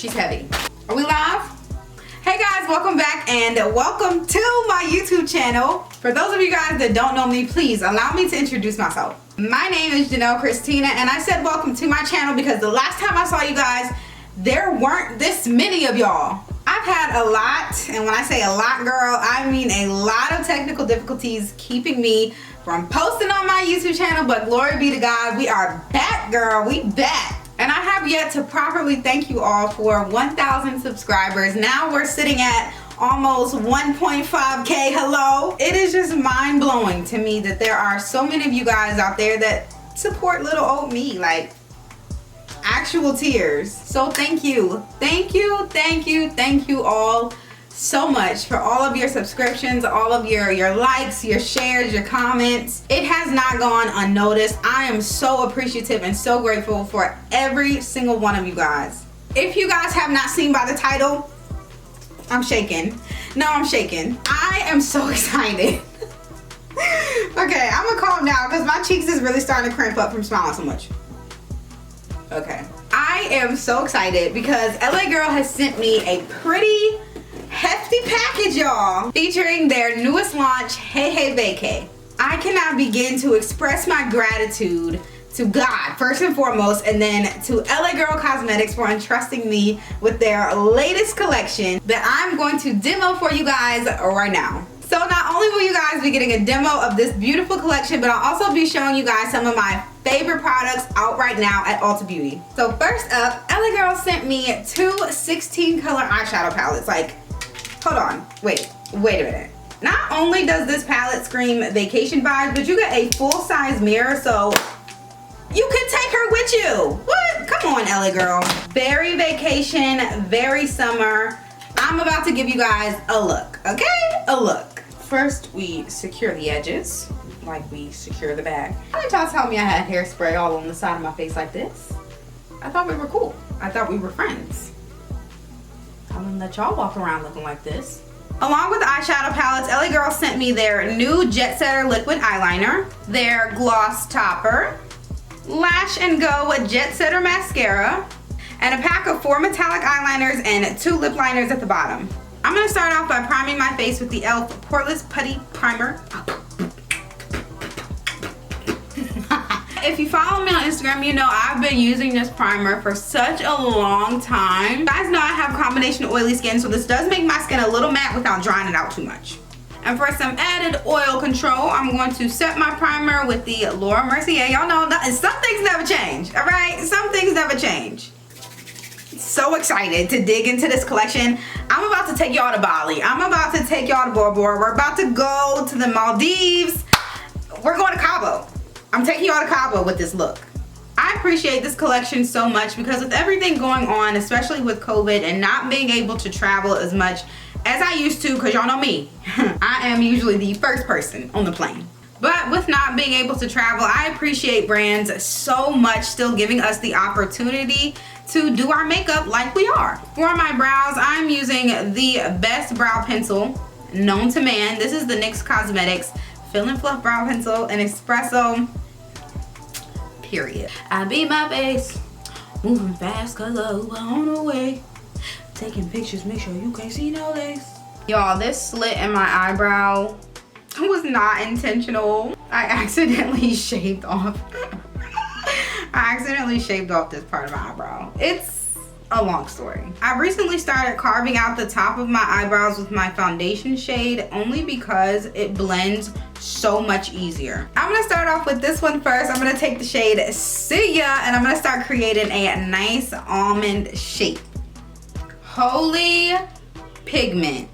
She's heavy. Are we live? Hey guys, welcome back and welcome to my YouTube channel. For those of you guys that don't know me, please allow me to introduce myself. My name is Janelle Christina and I said welcome to my channel because the last time I saw you guys, there weren't this many of y'all. I've had a lot, and when I say a lot, girl, I mean a lot of technical difficulties keeping me from posting on my YouTube channel, but glory be to God, we are back, girl, we back. And I have yet to properly thank you all for 1,000 subscribers. Now we're sitting at almost 1.5K. Hello. It is just mind-blowing to me that there are so many of you guys out there that support little old me, like actual tears. So thank you. Thank you, thank you, thank you all so much for all of your subscriptions, all of your likes, your shares, your comments. It has not gone unnoticed. I am so appreciative and so grateful for every single one of you guys. If you guys have not seen by the title, I'm shaking. No, I'm shaking. I am so excited. Okay, I'm gonna calm down because my cheeks is really starting to cramp up from smiling so much. Okay. I am so excited because LA Girl has sent me a pretty hefty package, y'all, featuring their newest launch, Hey Vacay. I cannot begin to express my gratitude to God, first and foremost, and then to LA Girl Cosmetics for entrusting me with their latest collection that I'm going to demo for you guys right now. So not only will you guys be getting a demo of this beautiful collection, but I'll also be showing you guys some of my favorite products out right now at Ulta Beauty. So first up, LA Girl sent me two 16 color eyeshadow palettes. Like, hold on, wait a minute. Not only does this palette scream vacation vibes, but you get a full-size mirror, so you can take her with you. What? Come on, LA Girl. Very vacation, very summer. I'm about to give you guys a look, okay? A look. First, we secure the edges, like we secure the bag. Why did y'all tell me I had hairspray all on the side of my face like this? I thought we were cool. I thought we were friends. I wouldn't let y'all walk around looking like this. Along with the eyeshadow palettes, LA Girl sent me their new Jet Setter liquid eyeliner, their gloss topper, Lash and Go Jet Setter mascara, and a pack of 4 metallic eyeliners and 2 lip liners at the bottom. I'm gonna start off by priming my face with the e.l.f. Poreless Putty Primer. If you follow me on Instagram, you know I've been using this primer for such a long time. You guys know I have combination oily skin, so this does make my skin a little matte without drying it out too much. And for some added oil control, I'm going to set my primer with the Laura Mercier. Y'all know that some things never change, all right? Some things never change. So excited to dig into this collection. I'm about to take y'all to Bali. I'm about to take y'all to Bora Bora. We're about to go to the Maldives. We're going to Cabo. I'm taking y'all to Cabo with this look. I appreciate this collection so much because with everything going on, especially with COVID and not being able to travel as much as I used to, because y'all know me, I am usually the first person on the plane. But with not being able to travel, I appreciate brands so much still giving us the opportunity to do our makeup like we are. For my brows, I'm using the best brow pencil known to man. This is the NYX Cosmetics Fill and Fluff Brow Pencil in Espresso. Period. I beat my face, moving fast cause I was on the way. Taking pictures, make sure you can't see no legs. Y'all, this slit in my eyebrow was not intentional. I accidentally shaved off. I accidentally shaved off this part of my eyebrow. It's a long story. I recently started carving out the top of my eyebrows with my foundation shade only because it blends so much easier. I'm gonna start off with this one first. I'm gonna take the shade See Ya and I'm gonna start creating a nice almond shape. Holy pigment.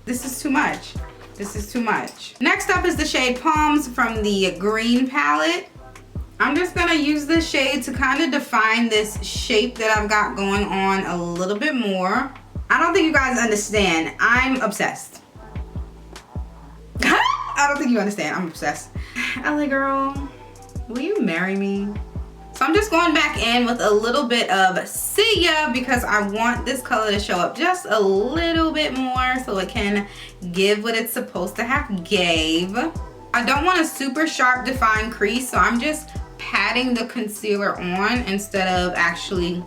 This is too much. This is too much. Next up is the shade Palms from the green palette. I'm just gonna use this shade to kind of define this shape that I've got going on a little bit more. I don't think you guys understand. I'm obsessed. I don't think you understand. I'm obsessed. LA Girl, will you marry me? So I'm just going back in with a little bit of See Ya because I want this color to show up just a little bit more so it can give what it's supposed to have gave. I don't want a super sharp defined crease, so I'm just patting the concealer on instead of actually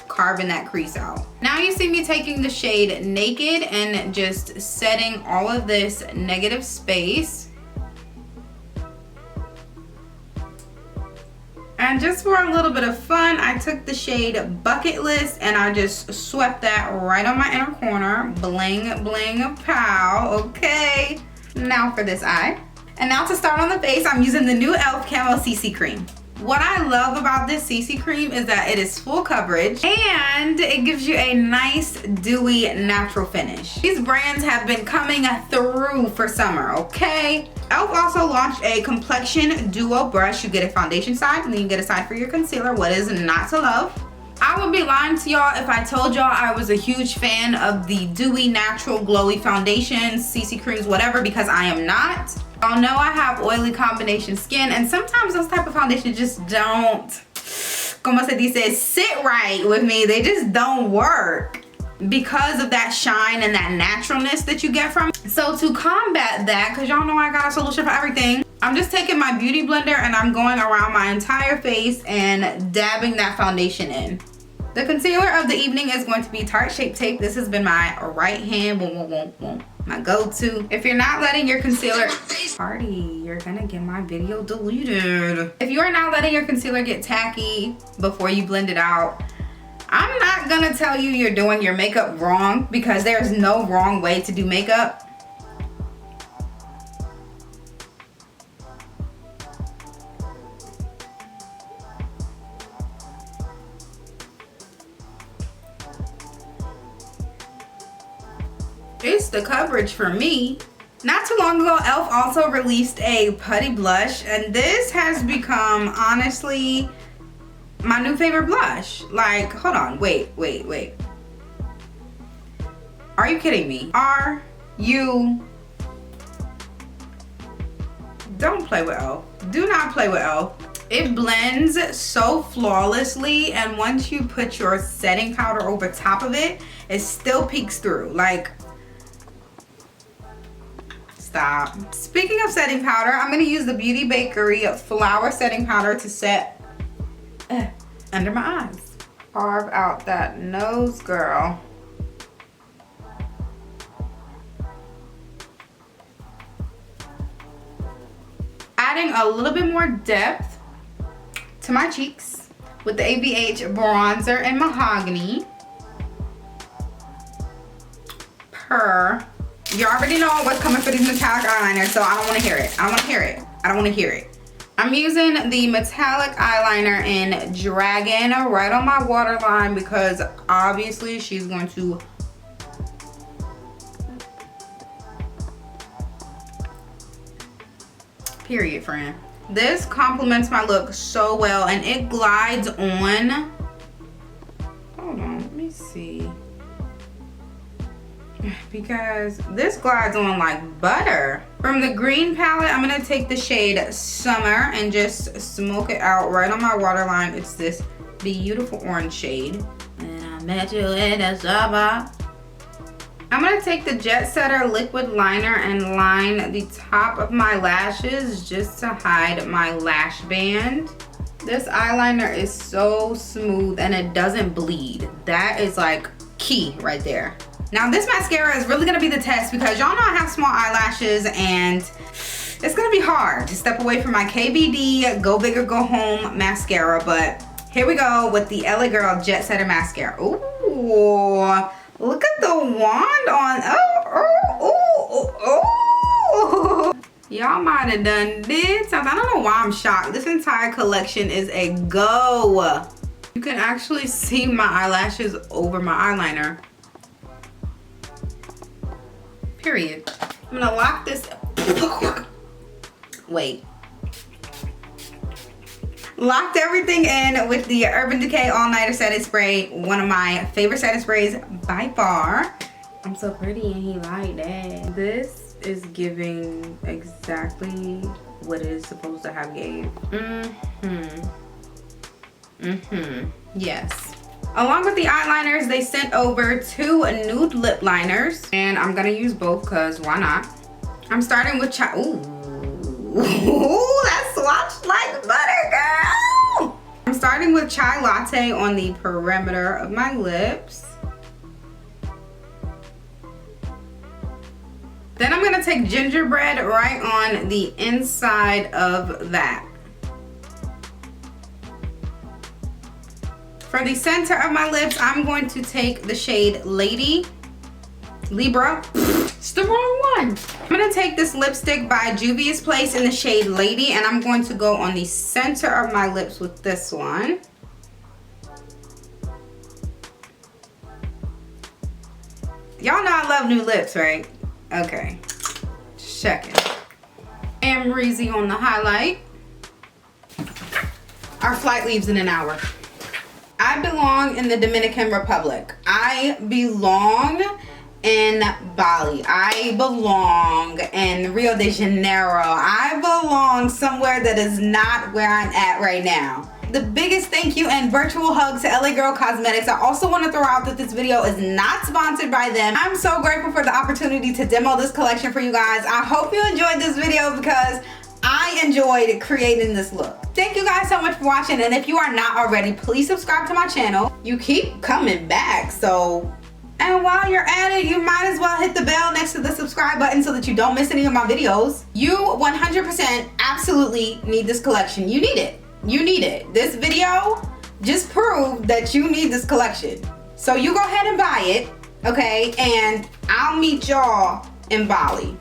carving that crease out. Now you see me taking the shade Naked and just setting all of this negative space. And just for a little bit of fun, I took the shade Bucket List and I just swept that right on my inner corner. Bling, bling, pow, okay. Now for this eye. And now to start on the face, I'm using the new e.l.f. Camo CC Cream. What I love about this CC cream is that it is full coverage and it gives you a nice dewy natural finish. These brands have been coming through for summer, okay? e.l.f. also launched a complexion duo brush. You get a foundation side and then you get a side for your concealer. What is not to love? I would be lying to y'all if I told y'all I was a huge fan of the dewy, natural, glowy foundations, CC creams, whatever, because I am not. Y'all know I have oily combination skin, and sometimes those type of foundations just don't, como se dice, sit right with me. They just don't work because of that shine and that naturalness that you get from it. So to combat that, because y'all know I got a solution for everything, I'm just taking my beauty blender and I'm going around my entire face and dabbing that foundation in. The concealer of the evening is going to be Tarte Shape Tape. This has been my right hand, my go-to. If you're not letting your concealer, party, you're gonna get my video deleted. If you are not letting your concealer get tacky before you blend it out, I'm not gonna tell you you're doing your makeup wrong, because there's no wrong way to do makeup. It's the coverage for me. Not too long ago, e.l.f. also released a putty blush, and this has become, honestly, my new favorite blush. Like, hold on, wait. Are you kidding me? Are you? Don't play with e.l.f. Do not play with e.l.f. It blends so flawlessly, and once you put your setting powder over top of it, it still peeks through. Like, stop. Speaking of setting powder, I'm gonna use the Beauty Bakery Flour Setting Powder to set under my eyes. Carve out that nose, girl. Adding a little bit more depth to my cheeks with the ABH Bronzer in Mahogany. You already know what's coming for these metallic eyeliners, so I don't want to hear it. I don't want to hear it. I don't want to hear it. I'm using the metallic eyeliner in Dragon right on my waterline, because obviously she's going to period, friend. This complements my look so well, and it glides on. Hold on, let me see. Because this glides on like butter. From the green palette, I'm gonna take the shade Summer and just smoke it out right on my waterline. It's this beautiful orange shade. And I met you in the summer. I'm gonna take the Jet Setter liquid liner and line the top of my lashes just to hide my lash band. This eyeliner is so smooth and it doesn't bleed. That is like key right there. Now this mascara is really gonna be the test, because y'all know I have small eyelashes and it's gonna be hard to step away from my KBD Go Big or Go Home mascara, but here we go with the LA Girl Jet Setter mascara. Ooh, look at the wand on, oh. Y'all might have done this. I don't know why I'm shocked. This entire collection is a go. You can actually see my eyelashes over my eyeliner. Period. I'm gonna lock this. Wait. Locked everything in with the Urban Decay All Nighter Setting Spray. One of my favorite setting sprays by far. I'm so pretty and he like that. This is giving exactly what it is supposed to have gave. Yes. Along with the eyeliners, they sent over 2 nude lip liners, and I'm gonna use both because why not? I'm starting with ooh, Ooh, that swatch like butter, girl. I'm starting with chai latte on the perimeter of my lips. Then I'm gonna take gingerbread right on the inside of that. For the center of my lips, I'm going to take the shade Libra. It's the wrong one. I'm gonna take this lipstick by Juvia's Place in the shade Lady, and I'm going to go on the center of my lips with this one. Y'all know I love new lips, right? Okay, just checking. And Breezy on the highlight. Our flight leaves in an hour. I belong in the Dominican Republic. I belong in Bali. I belong in Rio de Janeiro. I belong somewhere that is not where I'm at right now. The biggest thank you and virtual hug to LA Girl Cosmetics. I also want to throw out that this video is not sponsored by them. I'm so grateful for the opportunity to demo this collection for you guys. I hope you enjoyed this video because I enjoyed creating this look. Thank you guys so much for watching, and if you are not already, please subscribe to my channel. You keep coming back, and while you're at it, you might as well hit the bell next to the subscribe button so that you don't miss any of my videos. You 100% absolutely need this collection. You need it. You need it. This video just proved that you need this collection. So you go ahead and buy it, okay? And I'll meet y'all in Bali.